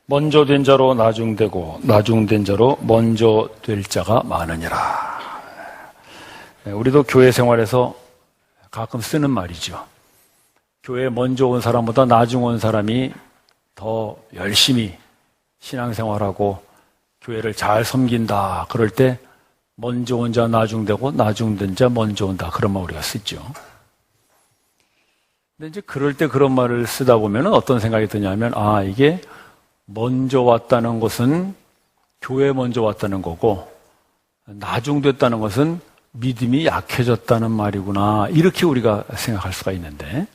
먼저 된 자로 나중되고 나중된 자로 먼저 될 자가 많으니라. 우리도 교회 생활에서 가끔 쓰는 말이죠. 교회에 먼저 온 사람보다 나중 온 사람이 더 열심히 신앙생활하고 교회를 잘 섬긴다. 그럴 때 먼저 온 자 나중되고 나중된 자 먼저 온다. 그런 말 우리가 쓰죠. 근데 이제 그럴 때 그런 말을 쓰다 보면 어떤 생각이 드냐면, 이게 먼저 왔다는 것은 교회에 먼저 왔다는 거고, 나중됐다는 것은 믿음이 약해졌다는 말이구나. 이렇게 우리가 생각할 수가 있는데,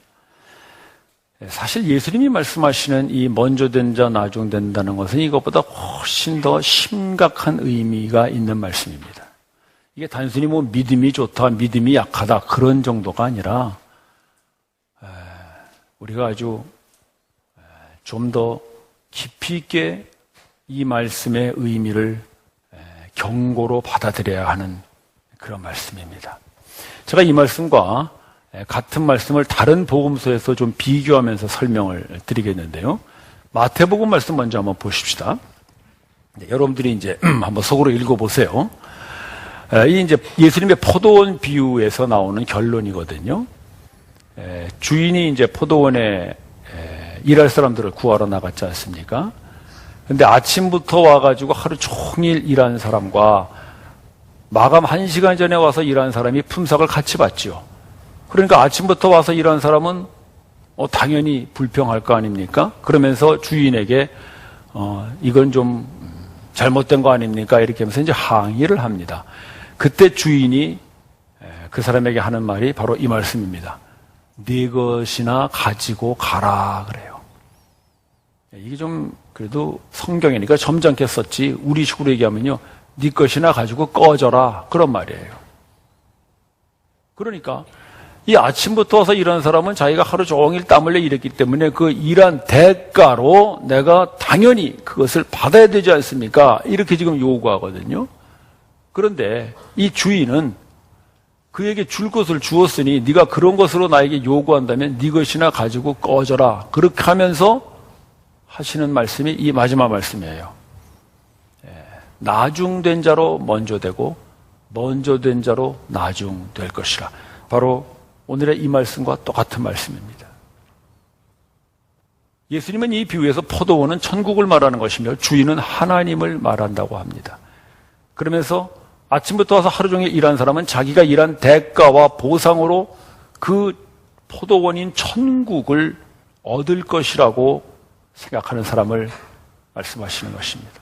사실 예수님이 말씀하시는 이 먼저 된 자, 나중된다는 것은 이것보다 훨씬 더 심각한 의미가 있는 말씀입니다. 이게 단순히 믿음이 좋다, 믿음이 약하다, 그런 정도가 아니라, 우리가 아주 좀 더 깊이 있게 이 말씀의 의미를 경고로 받아들여야 하는 그런 말씀입니다. 제가 이 말씀과 같은 말씀을 다른 복음서에서 좀 비교하면서 설명을 드리겠는데요. 마태복음 말씀 먼저 한번 보십시다. 여러분들이 이제 한번 속으로 읽어보세요. 이 이제 예수님의 포도원 비유에서 나오는 결론이거든요. 주인이 이제 포도원에 일할 사람들을 구하러 나갔지 않습니까? 근데 아침부터 와가지고 하루 종일 일한 사람과 마감 1시간 전에 와서 일한 사람이 품삯을 같이 받죠. 그러니까 아침부터 와서 일한 사람은 당연히 불평할 거 아닙니까? 그러면서 주인에게 이건 좀 잘못된 거 아닙니까? 이렇게 하면서 이제 항의를 합니다. 그때 주인이 그 사람에게 하는 말이 바로 이 말씀입니다. 네 것이나 가지고 가라 그래요. 이게 좀 그래도 성경이니까 점잖게 썼지 우리 식으로 얘기하면요, 네 것이나 가지고 꺼져라 그런 말이에요. 그러니까 이 아침부터 와서 일하는 사람은 자기가 하루 종일 땀 흘려 일했기 때문에 그 일한 대가로 내가 당연히 그것을 받아야 되지 않습니까? 이렇게 지금 요구하거든요. 그런데 이 주인은 그에게 줄 것을 주었으니 네가 그런 것으로 나에게 요구한다면 네 것이나 가지고 꺼져라. 그렇게 하면서 하시는 말씀이 이 마지막 말씀이에요. 나중된 자로 먼저 되고 먼저 된 자로 나중될 것이라. 바로 오늘의 이 말씀과 똑같은 말씀입니다. 예수님은 이 비유에서 포도원은 천국을 말하는 것이며 주인은 하나님을 말한다고 합니다. 그러면서 아침부터 와서 하루 종일 일한 사람은 자기가 일한 대가와 보상으로 그 포도원인 천국을 얻을 것이라고 생각하는 사람을 말씀하시는 것입니다.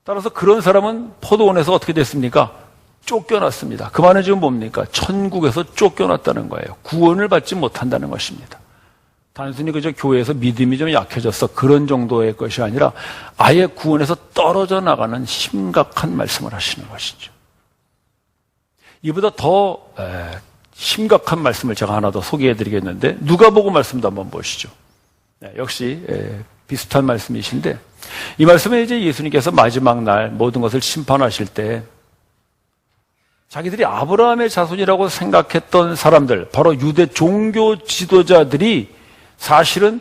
따라서 그런 사람은 포도원에서 어떻게 됐습니까? 쫓겨났습니다. 그 말은 지금 뭡니까? 천국에서 쫓겨났다는 거예요. 구원을 받지 못한다는 것입니다. 단순히 그저 교회에서 믿음이 좀 약해져서 그런 정도의 것이 아니라 아예 구원에서 떨어져 나가는 심각한 말씀을 하시는 것이죠. 이보다 더 심각한 말씀을 제가 하나 더 소개해드리겠는데 누가복음 말씀도 한번 보시죠. 역시 비슷한 말씀이신데 이 말씀에 이제 예수님께서 마지막 날 모든 것을 심판하실 때 자기들이 아브라함의 자손이라고 생각했던 사람들, 바로 유대 종교 지도자들이 사실은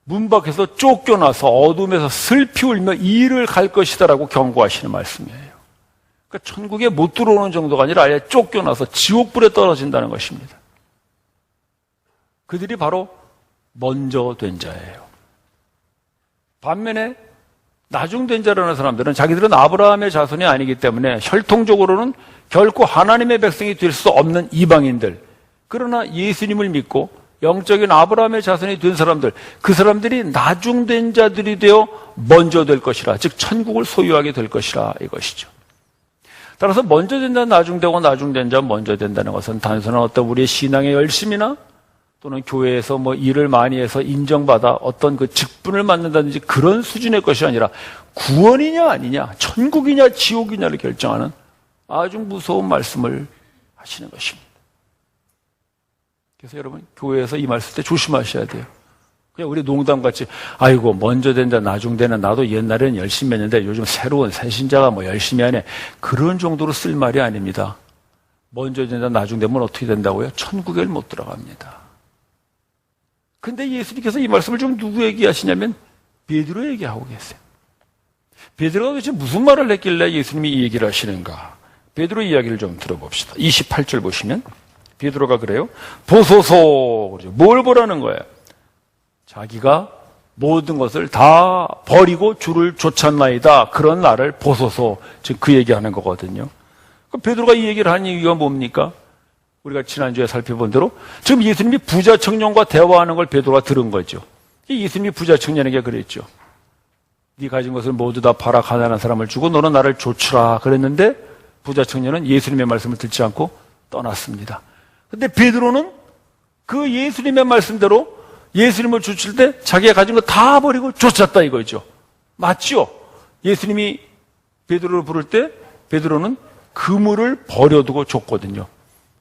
문 밖에서 쫓겨나서 어둠에서 슬피 울며 이를 갈 것이다라고 경고하시는 말씀이에요. 그러니까 천국에 못 들어오는 정도가 아니라 아예 쫓겨나서 지옥불에 떨어진다는 것입니다. 그들이 바로 먼저 된 자예요. 반면에 나중된 자라는 사람들은 자기들은 아브라함의 자손이 아니기 때문에 혈통적으로는 결코 하나님의 백성이 될 수 없는 이방인들, 그러나 예수님을 믿고 영적인 아브라함의 자손이 된 사람들, 그 사람들이 나중된 자들이 되어 먼저 될 것이라, 즉 천국을 소유하게 될 것이라 이것이죠. 따라서 먼저 된 자, 나중되고 나중된 자, 먼저 된다는 것은 단순한 어떤 우리의 신앙의 열심이나 또는 교회에서 일을 많이 해서 인정받아 어떤 그 직분을 맡는다든지 그런 수준의 것이 아니라 구원이냐 아니냐, 천국이냐 지옥이냐를 결정하는 아주 무서운 말씀을 하시는 것입니다. 그래서 여러분 교회에서 이 말씀 때 조심하셔야 돼요. 그냥 우리 농담같이 아이고 먼저 된다 나중되는 나도 옛날에는 열심히 했는데 요즘 새로운 새신자가 열심히 하네, 그런 정도로 쓸 말이 아닙니다. 먼저 된다 나중되면 어떻게 된다고요? 천국에 못 들어갑니다. 근데 예수님께서 이 말씀을 좀 누구에게 하시냐면 베드로 얘기하고 계세요. 베드로가 도대체 무슨 말을 했길래 예수님이 이 얘기를 하시는가? 베드로 이야기를 좀 들어봅시다. 28절 보시면 베드로가 그래요. 보소서. 뭘 보라는 거예요? 자기가 모든 것을 다 버리고 주를 쫓았나이다. 그런 나를 보소서. 지금 그 얘기하는 거거든요. 그럼 베드로가 이 얘기를 한 이유가 뭡니까? 우리가 지난주에 살펴본 대로 지금 예수님이 부자 청년과 대화하는 걸 베드로가 들은 거죠. 예수님이 부자 청년에게 그랬죠. 네 가진 것을 모두 다 팔아 가난한 사람을 주고 너는 나를 좇으라 그랬는데 부자 청년은 예수님의 말씀을 듣지 않고 떠났습니다. 근데 베드로는 그 예수님의 말씀대로 예수님을 좇을 때 자기가 가진 거 다 버리고 쫓았다 이거죠. 맞죠? 예수님이 베드로를 부를 때 베드로는 그물을 버려두고 줬거든요.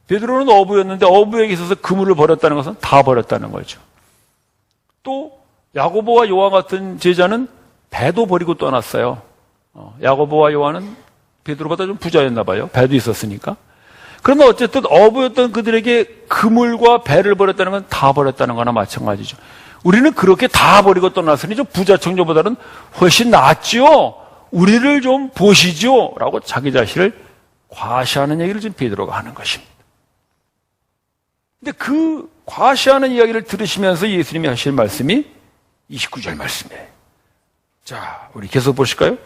베드로는 어부였는데 어부에게 있어서 그물을 버렸다는 것은 다 버렸다는 거죠. 또 야고보와 요한 같은 제자는 배도 버리고 떠났어요. 야고보와 요한은 베드로보다 좀 부자였나 봐요. 배도 있었으니까. 그러나 어쨌든 어부였던 그들에게 그물과 배를 버렸다는 건 다 버렸다는 거나 마찬가지죠. 우리는 그렇게 다 버리고 떠났으니 좀 부자 청년보다는 훨씬 낫죠. 우리를 좀 보시죠. 라고 자기 자신을 과시하는 얘기를 지금 베드로가 하는 것입니다. 근데 그 과시하는 이야기를 들으시면서 예수님이 하실 말씀이 29절 말씀이에요. 자, 우리 계속 보실까요?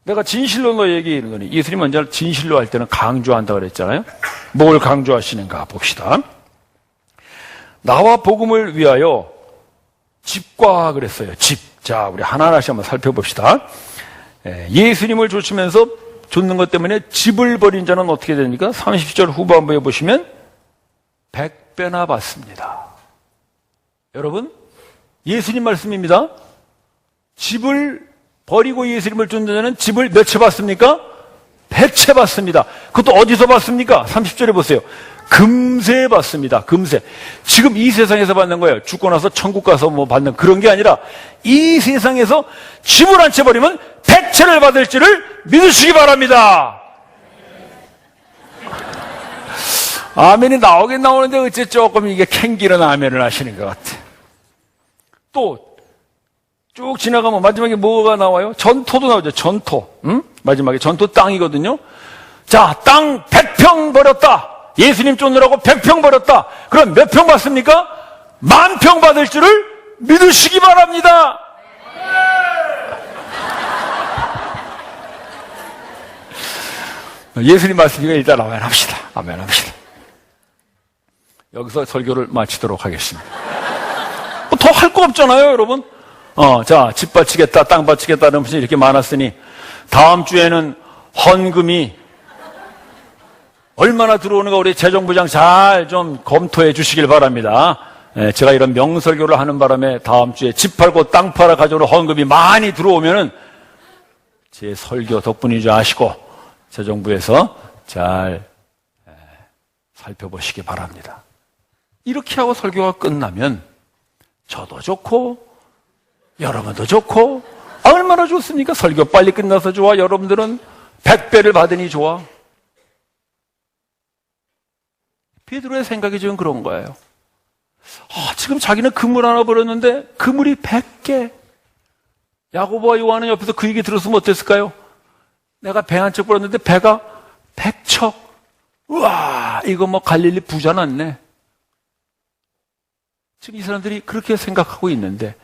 내가 진실로 너에게 이르노니, 예수님 먼저 진실로 할 때는 강조한다고 그랬잖아요. 뭘 강조하시는가 봅시다. 나와 복음을 위하여 집과 그랬어요. 집. 자, 우리 하나하나씩 한번 살펴봅시다. 예수님을 좇는 것 때문에 집을 버린 자는 어떻게 됩니까? 30절 후반부에 보시면 100배나 받습니다. 여러분, 예수님 말씀입니다. 집을 버리고 예수님을 쫓는 자는 집을 몇 채 받습니까? 100채 받습니다. 그것도 어디서 받습니까? 30절에 보세요. 금세 받습니다. 금세. 지금 이 세상에서 받는 거예요. 죽고 나서 천국 가서 뭐 받는 그런 게 아니라 이 세상에서 집을 한 채 버리면 100채를 받을 줄을 믿으시기 바랍니다. 아멘이 나오긴 나오는데 어째 조금 이게 캥기는 아멘을 하시는 것 같아. 또 쭉 지나가면 마지막에 뭐가 나와요? 전토도 나오죠. 전토. 마지막에 전토 땅이거든요. 자, 땅 100평 버렸다. 예수님 쫓느라고 100평 버렸다. 그럼 몇 평 받습니까? 10,000평 받을 줄을 믿으시기 바랍니다. 예수님 말씀이니까 일단 아멘합시다. 아멘합시다. 여기서 설교를 마치도록 하겠습니다. 더 할 거 없잖아요, 여러분. 자, 집 바치겠다, 땅 바치겠다는 분이 이렇게 많았으니 다음 주에는 헌금이 얼마나 들어오는가 우리 재정부장 잘 좀 검토해 주시길 바랍니다. 제가 이런 명설교를 하는 바람에 다음 주에 집 팔고 땅 팔아 가져오는 헌금이 많이 들어오면은 제 설교 덕분인 줄 아시고 재정부에서 잘 살펴보시기 바랍니다. 이렇게 하고 설교가 끝나면 저도 좋고 여러분도 좋고 얼마나 좋습니까? 설교 빨리 끝나서 좋아. 여러분들은 100배를 받으니 좋아. 베드로의 생각이 지금 그런 거예요. 지금 자기는 그물 하나 버렸는데 그물이 100개. 야고보와 요한은 옆에서 그 얘기 들었으면 어땠을까요? 내가 배 한 척 버렸는데 배가 100척. 우와, 이거 뭐 갈릴리 부자 났네. 지금 이 사람들이 그렇게 생각하고 있는데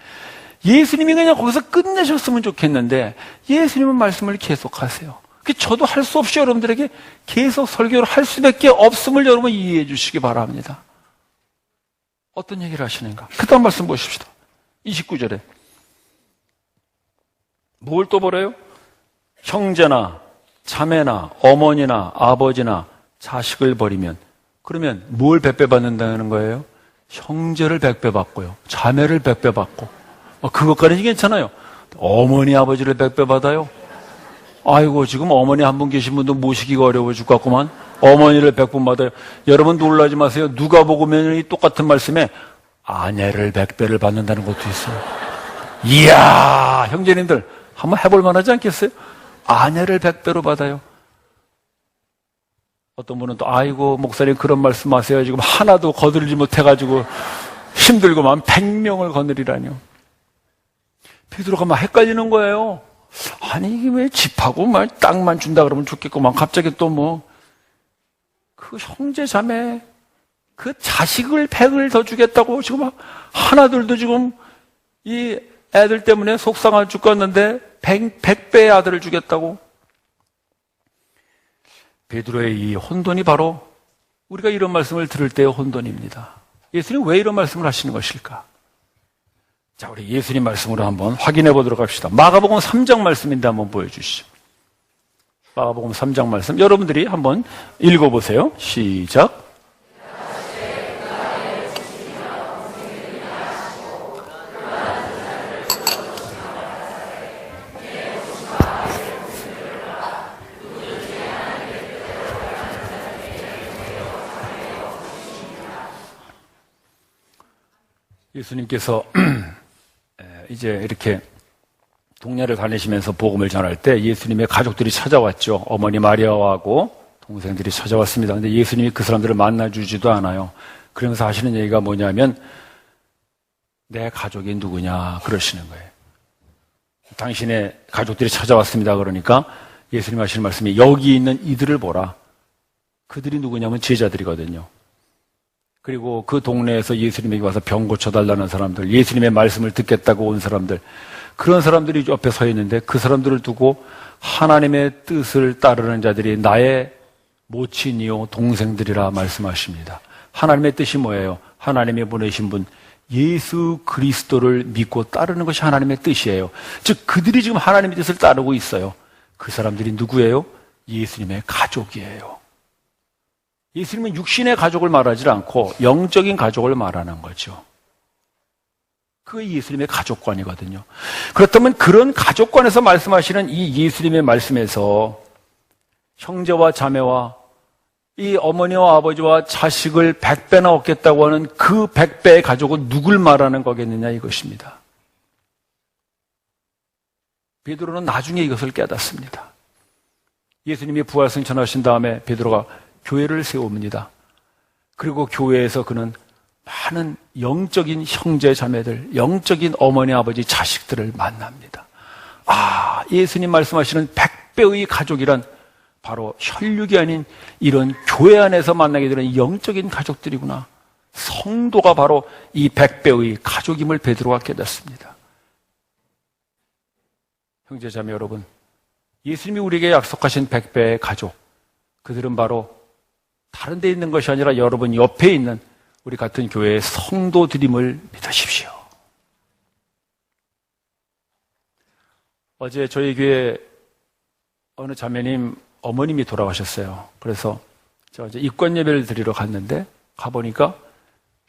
예수님이 그냥 거기서 끝내셨으면 좋겠는데 예수님은 말씀을 계속하세요. 저도 할 수 없이 여러분들에게 계속 설교를 할 수밖에 없음을 여러분 이해해 주시기 바랍니다. 어떤 얘기를 하시는가? 그 다음 말씀 보십시다. 29절에 뭘 또 버려요? 형제나 자매나 어머니나 아버지나 자식을 버리면 그러면 뭘 100배 받는다는 거예요? 형제를 100배 받고요. 자매를 100배 받고 그것까지는 괜찮아요. 어머니 아버지를 100배 받아요? 아이고 지금 어머니 한 분 계신 분도 모시기가 어려워 죽겠구만. 어머니를 100번 받아요. 여러분 놀라지 마세요. 누가 보면 이 똑같은 말씀에 아내를 100배를 받는다는 것도 있어요. 이야 형제님들 한번 해볼 만하지 않겠어요? 아내를 100배로 받아요. 어떤 분은 또 아이고 목사님 그런 말씀하세요. 지금 하나도 거들지 못해가지고 힘들고만 100명을 거느리라뇨. 베드로가 막 헷갈리는 거예요. 아니 이게 왜 집하고 막 땅만 준다 그러면 좋겠구만 갑자기 또 뭐 그 형제 자매 그 자식을 100을 더 주겠다고 지금 하나둘도 지금 이 애들 때문에 속상해 죽겠는데 100배의 아들을 주겠다고. 베드로의 이 혼돈이 바로 우리가 이런 말씀을 들을 때의 혼돈입니다. 예수님 왜 이런 말씀을 하시는 것일까? 자, 우리 예수님 말씀으로 한번 확인해 보도록 합시다. 마가복음 3장 말씀인데 한번 보여주시죠. 마가복음 3장 말씀 여러분들이 한번 읽어보세요. 시작. 예수님께서 이제 이렇게 동네를 다니시면서 복음을 전할 때 예수님의 가족들이 찾아왔죠. 어머니 마리아하고 동생들이 찾아왔습니다. 근데 예수님이 그 사람들을 만나주지도 않아요. 그러면서 하시는 얘기가 뭐냐면 내 가족이 누구냐 그러시는 거예요. 당신의 가족들이 찾아왔습니다. 그러니까 예수님 하시는 말씀이 여기 있는 이들을 보라. 그들이 누구냐면 제자들이거든요. 그리고 그 동네에서 예수님에게 와서 병 고쳐달라는 사람들, 예수님의 말씀을 듣겠다고 온 사람들, 그런 사람들이 옆에 서 있는데 그 사람들을 두고 하나님의 뜻을 따르는 자들이 나의 모친이요 동생들이라 말씀하십니다. 하나님의 뜻이 뭐예요? 하나님이 보내신 분 예수 그리스도를 믿고 따르는 것이 하나님의 뜻이에요. 즉 그들이 지금 하나님의 뜻을 따르고 있어요. 그 사람들이 누구예요? 예수님의 가족이에요. 예수님은 육신의 가족을 말하지 않고 영적인 가족을 말하는 거죠. 그게 예수님의 가족관이거든요. 그렇다면 그런 가족관에서 말씀하시는 이 예수님의 말씀에서 형제와 자매와 이 어머니와 아버지와 자식을 100배나 얻겠다고 하는 그 100배의 가족은 누굴 말하는 거겠느냐 이것입니다. 베드로는 나중에 이것을 깨닫습니다. 예수님이 부활승천하신 다음에 베드로가 교회를 세웁니다. 그리고 교회에서 그는 많은 영적인 형제 자매들, 영적인 어머니 아버지 자식들을 만납니다. 아, 예수님 말씀하시는 100배의 가족이란 바로 혈육이 아닌 이런 교회 안에서 만나게 되는 영적인 가족들이구나. 성도가 바로 이 100배의 가족임을 베드로가 깨닫습니다. 형제 자매 여러분, 예수님이 우리에게 약속하신 100배의 가족, 그들은 바로 다른 데 있는 것이 아니라 여러분 옆에 있는 우리 같은 교회의 성도들임을 믿으십시오. 어제 저희 교회 어느 자매님 어머님이 돌아가셨어요. 그래서 저 어제 입관 예배를 드리러 갔는데 가보니까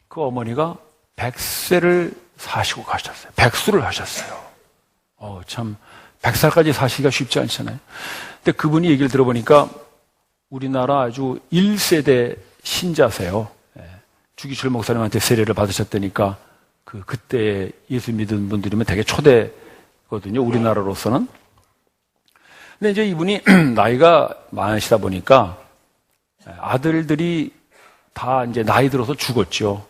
그 어머니가 100세를 사시고 가셨어요. 백수를 하셨어요. 참 100살까지 사시기가 쉽지 않잖아요. 근데 그분이 얘기를 들어보니까 우리나라 아주 1세대 신자세요. 주기철 목사님한테 세례를 받으셨다니까 그때 예수 믿은 분들이면 되게 초대거든요. 우리나라로서는. 근데 이제 이분이 나이가 많으시다 보니까 아들들이 다 이제 나이 들어서 죽었죠.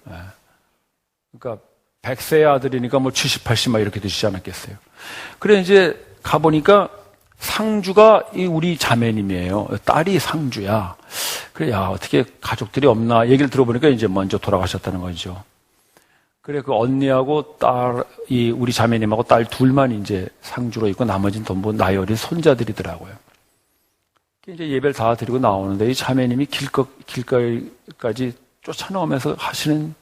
그러니까 100세의 아들이니까 뭐 70, 80 막 이렇게 되시지 않았겠어요. 그래 이제 가보니까 상주가 우리 자매님이에요. 딸이 상주야. 그래, 야, 어떻게 가족들이 없나 얘기를 들어보니까 이제 먼저 돌아가셨다는 거죠. 그래, 그 언니하고 우리 자매님하고 딸 둘만 이제 상주로 있고 나머지는 전부 나이 어린 손자들이더라고요. 이제 예배를 다 드리고 나오는데 이 자매님이 길거리까지 쫓아나오면서 하시는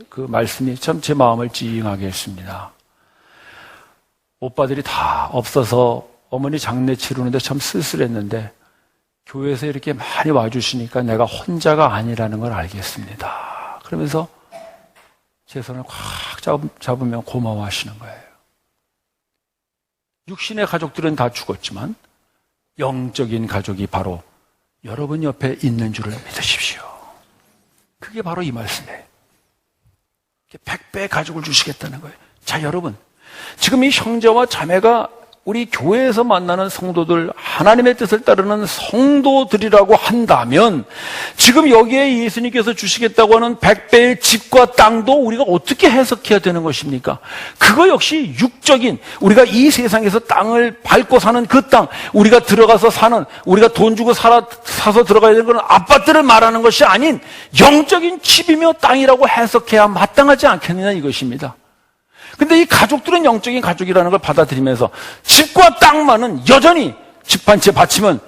그 말씀이 참 제 마음을 찡하게 했습니다. 오빠들이 다 없어서 어머니 장례 치르는데 참 쓸쓸했는데 교회에서 이렇게 많이 와주시니까 내가 혼자가 아니라는 걸 알겠습니다. 그러면서 제 손을 꽉 잡으면 고마워하시는 거예요. 육신의 가족들은 다 죽었지만 영적인 가족이 바로 여러분 옆에 있는 줄을 믿으십시오. 그게 바로 이 말씀이에요. 100배의 가족을 주시겠다는 거예요. 자, 여러분, 지금 이 형제와 자매가 우리 교회에서 만나는 성도들, 하나님의 뜻을 따르는 성도들이라고 한다면 지금 여기에 예수님께서 주시겠다고 하는 100배의 집과 땅도 우리가 어떻게 해석해야 되는 것입니까? 그거 역시 육적인, 우리가 이 세상에서 땅을 밟고 사는 그 땅, 우리가 들어가서 사는, 우리가 돈 주고 사서 들어가야 되는 그런 아파트를 말하는 것이 아닌 영적인 집이며 땅이라고 해석해야 마땅하지 않겠느냐 이것입니다. 근데 이 가족들은 영적인 가족이라는 걸 받아들이면서 집과 땅만은 여전히 집 한 채 바치면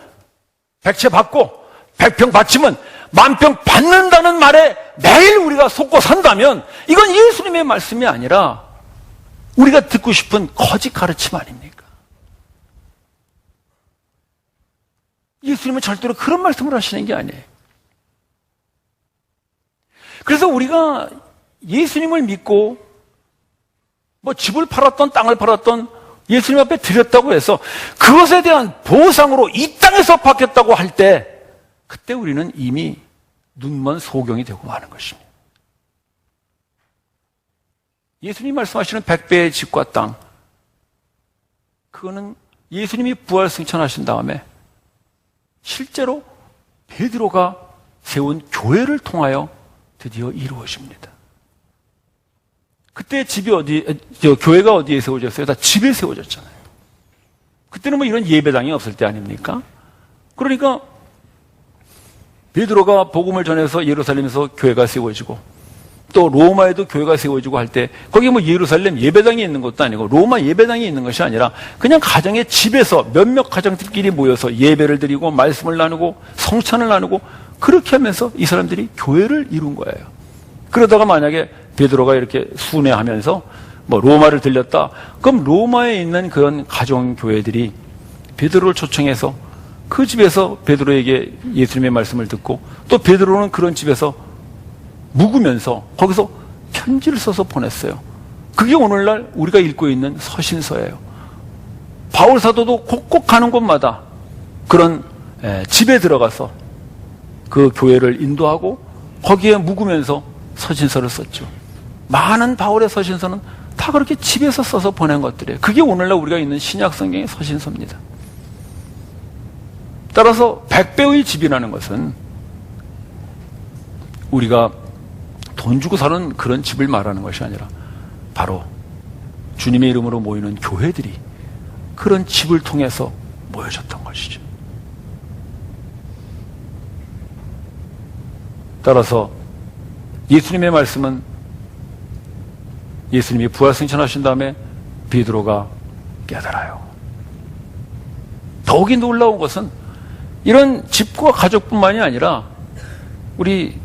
100채 받고 100평 바치면 10,000평 받는다는 말에 매일 우리가 속고 산다면 이건 예수님의 말씀이 아니라 우리가 듣고 싶은 거짓 가르침 아닙니까? 예수님은 절대로 그런 말씀을 하시는 게 아니에요. 그래서 우리가 예수님을 믿고 집을 팔았던 땅을 팔았던 예수님 앞에 드렸다고 해서 그것에 대한 보상으로 이 땅에서 받겠다고 할 때 그때 우리는 이미 눈먼 소경이 되고 마는 것입니다. 예수님이 말씀하시는 100배의 집과 땅, 그거는 예수님이 부활 승천하신 다음에 실제로 베드로가 세운 교회를 통하여 드디어 이루어집니다. 그때 교회가 어디에 세워졌어요? 다 집에 세워졌잖아요. 그때는 이런 예배당이 없을 때 아닙니까? 그러니까 베드로가 복음을 전해서 예루살렘에서 교회가 세워지고 또 로마에도 교회가 세워지고 할 때 거기 예루살렘 예배당이 있는 것도 아니고 로마 예배당이 있는 것이 아니라 그냥 가정의 집에서 몇몇 가정들끼리 모여서 예배를 드리고 말씀을 나누고 성찬을 나누고 그렇게 하면서 이 사람들이 교회를 이룬 거예요. 그러다가 만약에 베드로가 이렇게 순회하면서 로마를 들렸다. 그럼 로마에 있는 그런 가정교회들이 베드로를 초청해서 그 집에서 베드로에게 예수님의 말씀을 듣고 또 베드로는 그런 집에서 묵으면서 거기서 편지를 써서 보냈어요. 그게 오늘날 우리가 읽고 있는 서신서예요. 바울 사도도 곳곳 가는 곳마다 그런 집에 들어가서 그 교회를 인도하고 거기에 묵으면서 서신서를 썼죠. 많은 바울의 서신서는 다 그렇게 집에서 써서 보낸 것들이에요. 그게 오늘날 우리가 있는 신약 성경의 서신서입니다. 따라서 100배의 집이라는 것은 우리가 돈 주고 사는 그런 집을 말하는 것이 아니라 바로 주님의 이름으로 모이는 교회들이 그런 집을 통해서 모여졌던 것이죠. 따라서 예수님의 말씀은 예수님이 부활 승천하신 다음에 베드로가 깨달아요. 더욱이 놀라운 것은 이런 집과 가족뿐만이 아니라 우리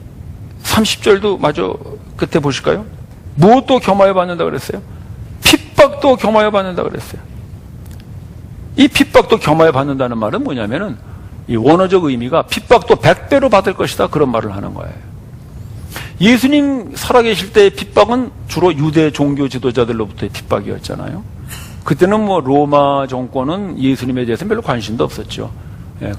30절도 마저 끝에 보실까요? 무엇도 겸하여 받는다 그랬어요? 핍박도 겸하여 받는다 그랬어요. 이 핍박도 겸하여 받는다는 말은 뭐냐면은 이 원어적 의미가 핍박도 100배로 받을 것이다 그런 말을 하는 거예요. 예수님 살아계실 때의 핍박은 주로 유대 종교 지도자들로부터의 핍박이었잖아요. 그때는 로마 정권은 예수님에 대해서 별로 관심도 없었죠.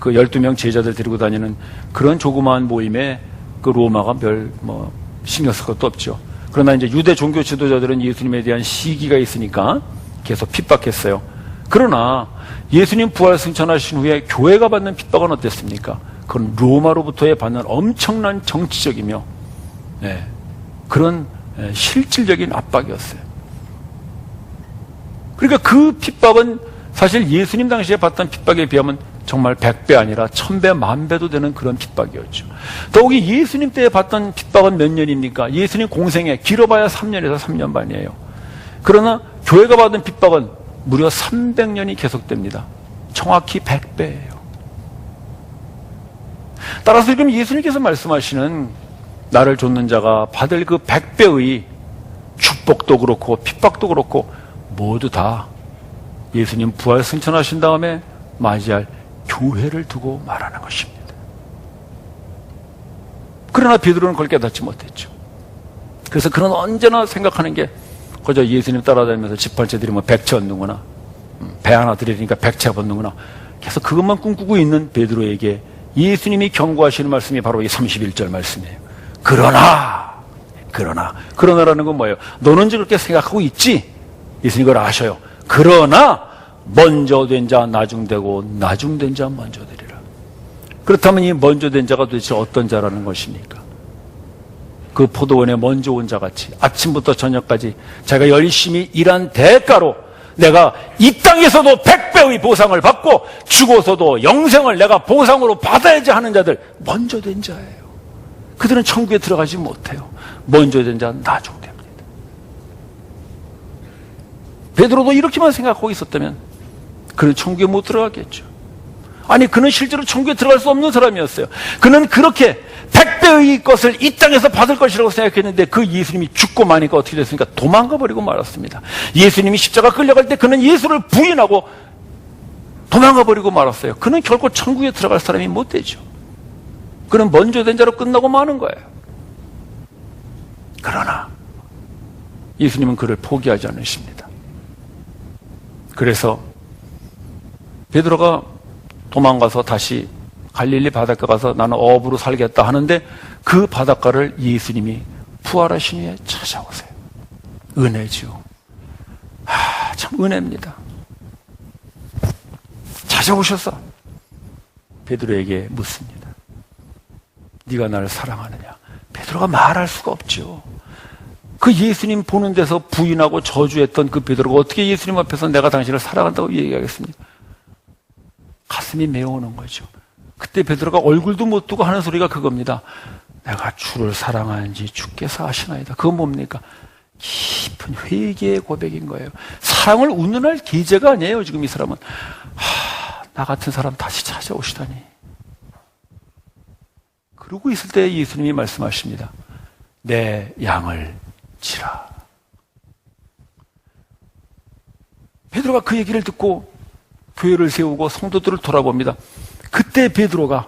그 12명 제자들 데리고 다니는 그런 조그마한 모임에 그 로마가 별 신경 쓸 것도 없죠. 그러나 이제 유대 종교 지도자들은 예수님에 대한 시기가 있으니까 계속 핍박했어요. 그러나 예수님 부활 승천하신 후에 교회가 받는 핍박은 어땠습니까? 그건 로마로부터의 받는 엄청난 정치적이며 그런 실질적인 압박이었어요. 그러니까 그 핍박은 사실 예수님 당시에 받던 핍박에 비하면 정말 100배 아니라 1000배, 10,000배도 되는 그런 핍박이었죠. 더욱이 예수님 때에 받던 핍박은 몇 년입니까? 예수님 공생에 길어봐야 3년에서 3년 반이에요. 그러나 교회가 받은 핍박은 무려 300년이 계속됩니다. 정확히 100배예요. 따라서 지금 예수님께서 말씀하시는 나를 좇는 자가 받을 그 100배의 축복도 그렇고 핍박도 그렇고 모두 다 예수님 부활 승천하신 다음에 맞이할 교회를 두고 말하는 것입니다. 그러나 베드로는 그걸 깨닫지 못했죠. 그래서 그는 언제나 생각하는 게 그저 예수님 따라다니면서 집 한 채 드리면 100채 얻는구나, 배 하나 드리니까 100채 얻는구나, 계속 그것만 꿈꾸고 있는 베드로에게 예수님이 경고하시는 말씀이 바로 이 31절 말씀이에요. 그러나라는 건 뭐예요? 너는 그렇게 생각하고 있지? 예수님 그걸 아셔요. 그러나 먼저 된 자 나중되고 나중된 자 먼저 되리라. 그렇다면 이 먼저 된 자가 도대체 어떤 자라는 것입니까? 그 포도원에 먼저 온 자같이 아침부터 저녁까지 자기가 열심히 일한 대가로 내가 이 땅에서도 100배의 보상을 받고 죽어서도 영생을 내가 보상으로 받아야지 하는 자들, 먼저 된 자예요. 그들은 천국에 들어가지 못해요. 먼저 된 자는 나중됩니다. 베드로도 이렇게만 생각하고 있었다면 그는 천국에 못 들어가겠죠. 아니, 그는 실제로 천국에 들어갈 수 없는 사람이었어요. 그는 그렇게 100배의 것을 이 땅에서 받을 것이라고 생각했는데 그 예수님이 죽고 마니까 어떻게 됐습니까? 도망가 버리고 말았습니다. 예수님이 십자가 끌려갈 때 그는 예수를 부인하고 도망가 버리고 말았어요. 그는 결코 천국에 들어갈 사람이 못 되죠. 그는 먼저 된 자로 끝나고 마는 거예요. 그러나 예수님은 그를 포기하지 않으십니다. 그래서 베드로가 도망가서 다시 갈릴리 바닷가 가서 나는 어부로 살겠다 하는데 그 바닷가를 예수님이 부활하신 후에 찾아오세요. 은혜죠. 참 은혜입니다. 찾아오셔서 베드로에게 묻습니다. 네가 나를 사랑하느냐? 베드로가 말할 수가 없죠. 그 예수님 보는 데서 부인하고 저주했던 그 베드로가 어떻게 예수님 앞에서 내가 당신을 사랑한다고 얘기하겠습니까? 가슴이 메어오는 거죠. 그때 베드로가 얼굴도 못 두고 하는 소리가 그겁니다. 내가 주를 사랑하는지 주께서 아시나이다. 그건 뭡니까? 깊은 회개의 고백인 거예요. 사랑을 운운할 계제가 아니에요. 지금 이 사람은 나 같은 사람 다시 찾아오시다니. 그러고 있을 때 예수님이 말씀하십니다. 내 양을 치라. 베드로가 그 얘기를 듣고 교회를 세우고 성도들을 돌아봅니다. 그때 베드로가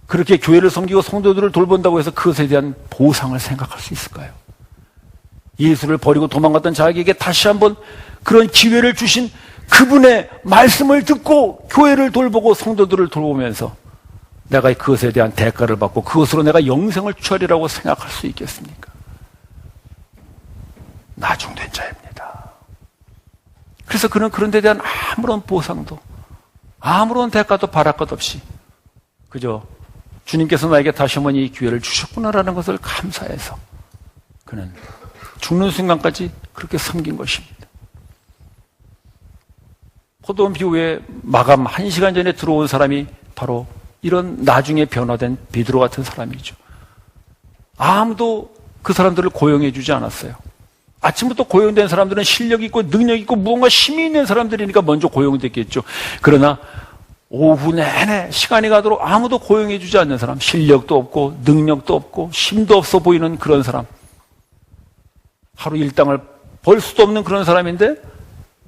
그렇게 교회를 섬기고 성도들을 돌본다고 해서 그것에 대한 보상을 생각할 수 있을까요? 예수를 버리고 도망갔던 자에게 다시 한번 그런 기회를 주신 그분의 말씀을 듣고 교회를 돌보고 성도들을 돌보면서 내가 그것에 대한 대가를 받고 그것으로 내가 영생을 취하리라고 생각할 수 있겠습니까? 나중된 자입니다. 그래서 그는 그런 데 대한 아무런 보상도 아무런 대가도 바랄 것 없이 그저 주님께서 나에게 다시 한번 이 기회를 주셨구나라는 것을 감사해서 그는 죽는 순간까지 그렇게 섬긴 것입니다. 포도원 비후에 마감 1시간 전에 들어온 사람이 바로 이런 나중에 변화된 베드로 같은 사람이죠. 아무도 그 사람들을 고용해 주지 않았어요. 아침부터 고용된 사람들은 실력 있고 능력 있고 무언가 힘이 있는 사람들이니까 먼저 고용됐겠죠. 그러나 오후 내내 시간이 가도록 아무도 고용해 주지 않는 사람, 실력도 없고 능력도 없고 힘도 없어 보이는 그런 사람, 하루 일당을 벌 수도 없는 그런 사람인데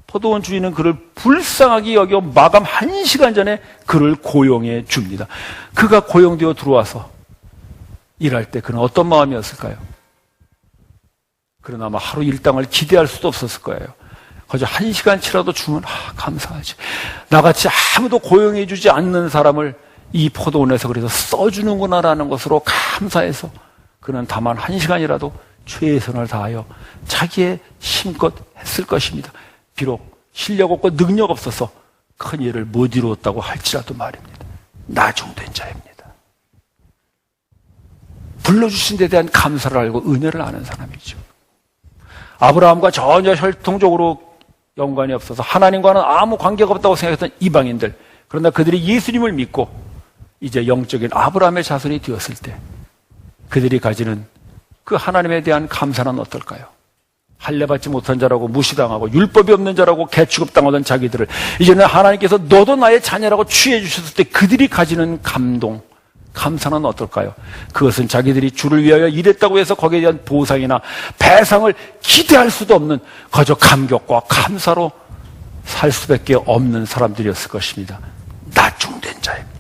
포도원 주인은 그를 불쌍하게 여겨 마감 1시간 전에 그를 고용해 줍니다. 그가 고용되어 들어와서 일할 때 그는 어떤 마음이었을까요? 그러나 아마 하루 일당을 기대할 수도 없었을 거예요. 그저 1시간치라도 주면 감사하지. 나같이 아무도 고용해 주지 않는 사람을 이 포도원에서 그래서 써주는구나라는 것으로 감사해서 그는 다만 1시간이라도 최선을 다하여 자기의 힘껏 했을 것입니다. 비록 실력 없고 능력 없어서 큰 일을 못 이루었다고 할지라도 말입니다. 나중된 자입니다. 불러주신 데 대한 감사를 알고 은혜를 아는 사람이죠. 아브라함과 전혀 혈통적으로 연관이 없어서 하나님과는 아무 관계가 없다고 생각했던 이방인들, 그러나 그들이 예수님을 믿고 이제 영적인 아브라함의 자손이 되었을 때 그들이 가지는 그 하나님에 대한 감사는 어떨까요? 할례받지 못한 자라고 무시당하고 율법이 없는 자라고 개취급당하던 자기들을 이제는 하나님께서 너도 나의 자녀라고 취해 주셨을 때 그들이 가지는 감동, 감사는 어떨까요? 그것은 자기들이 주를 위하여 일했다고 해서 거기에 대한 보상이나 배상을 기대할 수도 없는 거저 감격과 감사로 살 수밖에 없는 사람들이었을 것입니다. 나중된 자입니다.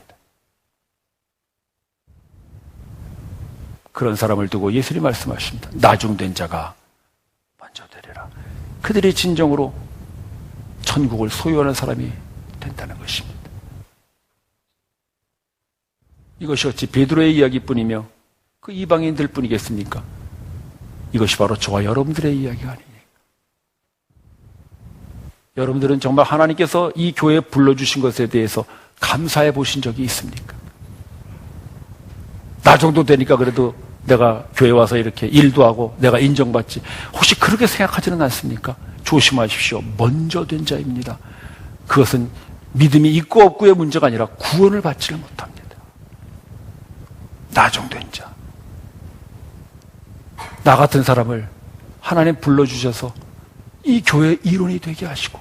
그런 사람을 두고 예수님이 말씀하십니다. 나중된 자가 먼저 되리라. 그들이 진정으로 천국을 소유하는 사람이 된다는 것입니다. 이것이 어찌 베드로의 이야기뿐이며 그 이방인들 뿐이겠습니까? 이것이 바로 저와 여러분들의 이야기가 아니에요. 여러분들은 정말 하나님께서 이 교회에 불러주신 것에 대해서 감사해 보신 적이 있습니까? 나 정도 되니까 그래도 내가 교회 와서 이렇게 일도 하고 내가 인정받지. 혹시 그렇게 생각하지는 않습니까? 조심하십시오. 먼저 된 자입니다. 그것은 믿음이 있고 없고의 문제가 아니라 구원을 받지를 못합니다. 나 정도 된 자. 나 같은 사람을 하나님 불러주셔서 이 교회의 일원이 되게 하시고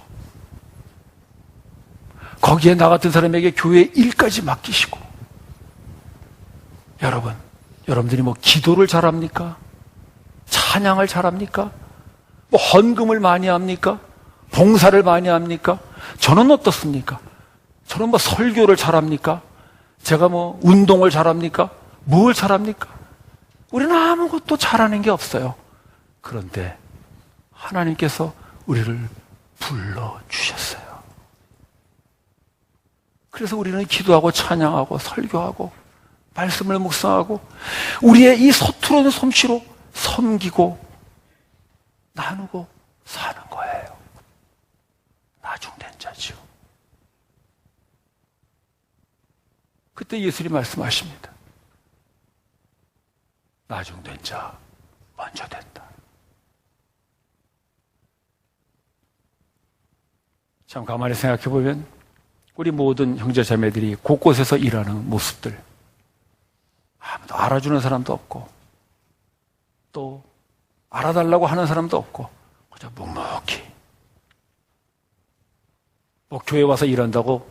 거기에 나 같은 사람에게 교회의 일까지 맡기시고 여러분들이 뭐 기도를 잘합니까? 찬양을 잘합니까? 뭐 헌금을 많이 합니까? 봉사를 많이 합니까? 저는 어떻습니까? 저는 뭐 설교를 잘합니까? 제가 뭐 운동을 잘합니까? 뭘 잘합니까? 우리는 아무것도 잘하는 게 없어요. 그런데 하나님께서 우리를 불러주셨어요. 그래서 우리는 기도하고 찬양하고 설교하고 말씀을 묵상하고 우리의 이 서투른 솜씨로 섬기고 나누고 사는 거예요. 나중된 자죠. 그때 예수님이 말씀하십니다. 나중된 자 먼저 된다. 참 가만히 생각해 보면 우리 모든 형제자매들이 곳곳에서 일하는 모습들 아무도 알아주는 사람도 없고 또 알아달라고 하는 사람도 없고 그저 묵묵히 뭐 교회 와서 일한다고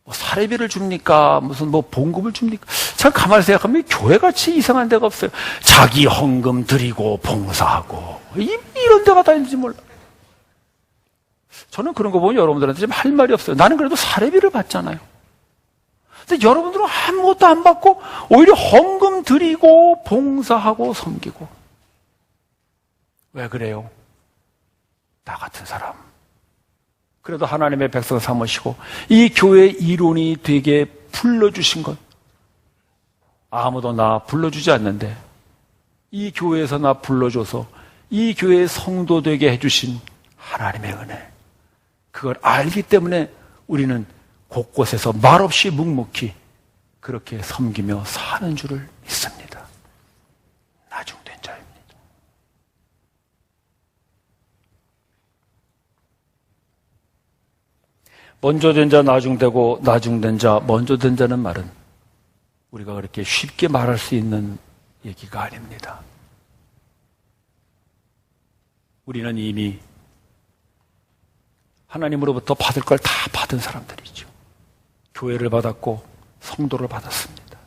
뭐 사례비를 줍니까? 무슨 뭐 봉급을 줍니까? 참 가만히 생각하면 교회같이 이상한 데가 없어요. 자기 헌금 드리고 봉사하고 이런 데가 다 있는지 몰라. 저는 그런 거 보면 여러분들한테 좀 할 말이 없어요. 나는 그래도 사례비를 받잖아요. 근데 여러분들은 아무것도 안 받고 오히려 헌금 드리고 봉사하고 섬기고. 왜 그래요? 나 같은 사람. 그래도 하나님의 백성 삼으시고 이 교회의 일원이 되게 불러주신 것. 아무도 나 불러주지 않는데 이 교회에서 나 불러줘서 이 교회의 성도 되게 해주신 하나님의 은혜. 그걸 알기 때문에 우리는 곳곳에서 말없이 묵묵히 그렇게 섬기며 사는 줄을 믿습니다. 나중된 자입니다. 먼저 된 자 나중되고 나중된 자 먼저 된 자는 말은 우리가 그렇게 쉽게 말할 수 있는 얘기가 아닙니다. 우리는 이미 하나님으로부터 받을 걸 다 받은 사람들이죠. 교회를 받았고 성도를 받았습니다.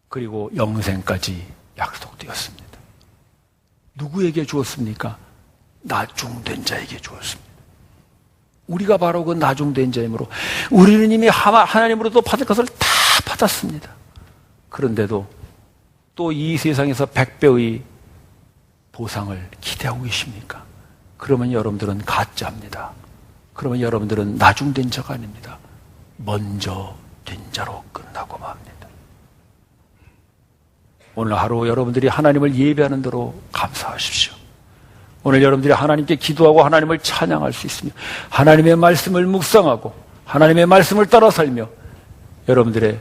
그리고 영생까지 약속되었습니다. 누구에게 주었습니까? 나중된 자에게 주었습니다. 우리가 바로 그 나중된 자이므로 우리는 이미 하나님으로부터 받을 것을 다 받았습니다. 그런데도 또 이 세상에서 100배의 보상을 기대하고 계십니까? 그러면 여러분들은 가짜입니다. 그러면 여러분들은 나중된 자가 아닙니다. 먼저 된 자로 끝나고 맙니다. 오늘 하루 여러분들이 하나님을 예배하는 대로 감사하십시오. 오늘 여러분들이 하나님께 기도하고 하나님을 찬양할 수 있으며 하나님의 말씀을 묵상하고 하나님의 말씀을 따라 살며 여러분들의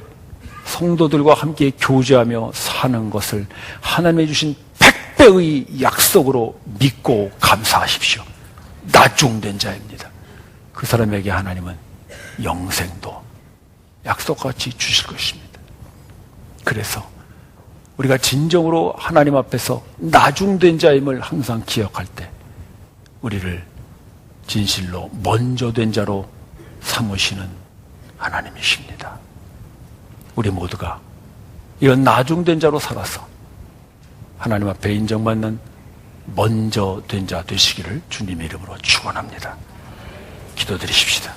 성도들과 함께 교제하며 사는 것을 하나님이 주신 100배의 약속으로 믿고 감사하십시오. 나중된 자입니다. 그 사람에게 하나님은 영생도 약속같이 주실 것입니다. 그래서 우리가 진정으로 하나님 앞에서 나중된 자임을 항상 기억할 때 우리를 진실로 먼저 된 자로 삼으시는 하나님이십니다. 우리 모두가 이런 나중된 자로 살아서 하나님 앞에 인정받는 먼저 된 자 되시기를 주님의 이름으로 축원합니다. 기도드리십시다.